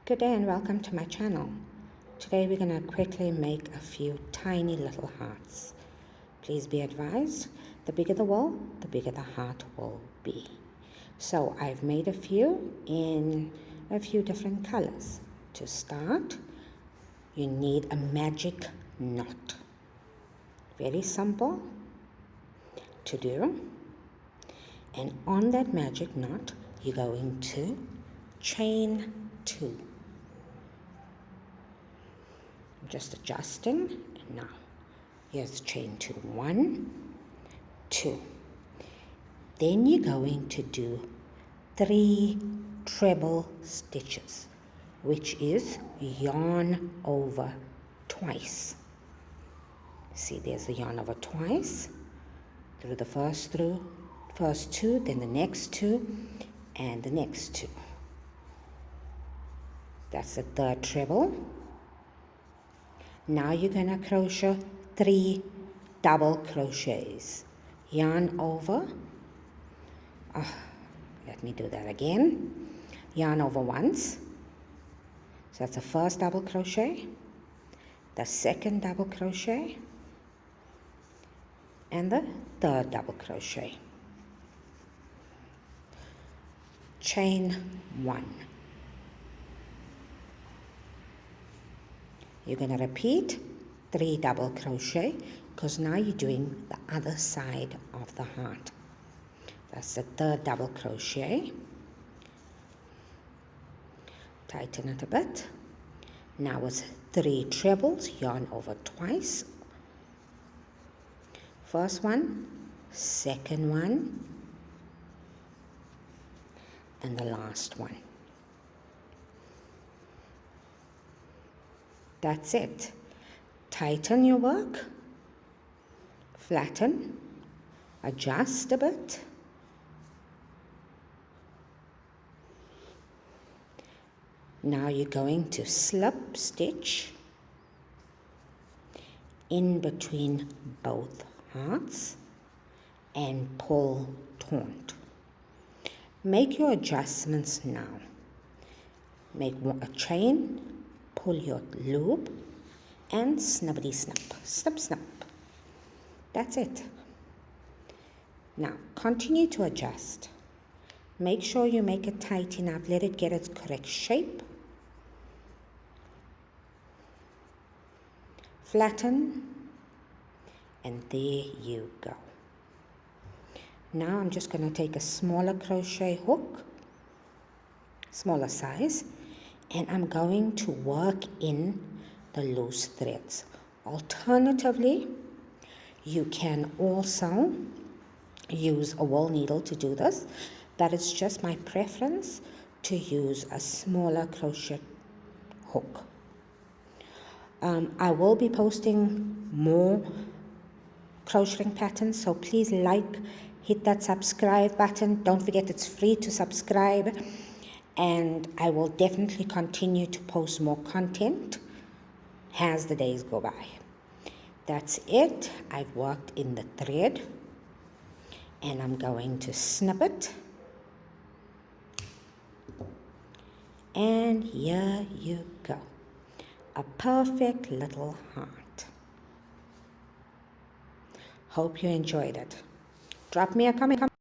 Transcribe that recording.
Good day and welcome to my channel. Today we're going to quickly make a few tiny little hearts. Please be advised, the bigger the wool, the bigger the heart will be. So I've made a few in a few different colors. To start, you need a magic knot. Very simple to do. And on that magic knot, you're going to chain 2. Just adjusting, and now here's chain 2. 1, 2. Then you're going to do 3 treble stitches, which is yarn over twice. See, there's the yarn over twice through the first 2, then the next 2, and the next 2. That's the third treble. Now you're going to crochet 3 double crochets. Yarn over, let me do that again. Yarn over once. So that's the first double crochet, the second double crochet, and the third double crochet. Chain 1. You're going to repeat 3 double crochet because now you're doing the other side of the heart. That's the third double crochet. Tighten it a bit. Now it's 3 trebles, yarn over twice. First one, second one, and the last one. That's it. Tighten your work, flatten, adjust a bit. Now you're going to slip stitch in between both hearts and pull taunt. Make your adjustments now. Make a chain, pull your loop, and snippity snip, snip snip. That's it. Now continue to adjust. Make sure you make it tight enough, let it get its correct shape. Flatten, and there you go. Now I'm just going to take a smaller crochet hook, smaller size, and I'm going to work in the loose threads. Alternatively, you can also use a wool needle to do this, but it's just my preference to use a smaller crochet hook. I will be posting more crocheting patterns, so please hit that subscribe button. Don't forget it's free to subscribe. And I will definitely continue to post more content as the days go by. That's it. I've worked in the thread and I'm going to snip it. And here you go. A perfect little heart. Hope you enjoyed it. Drop me a comment.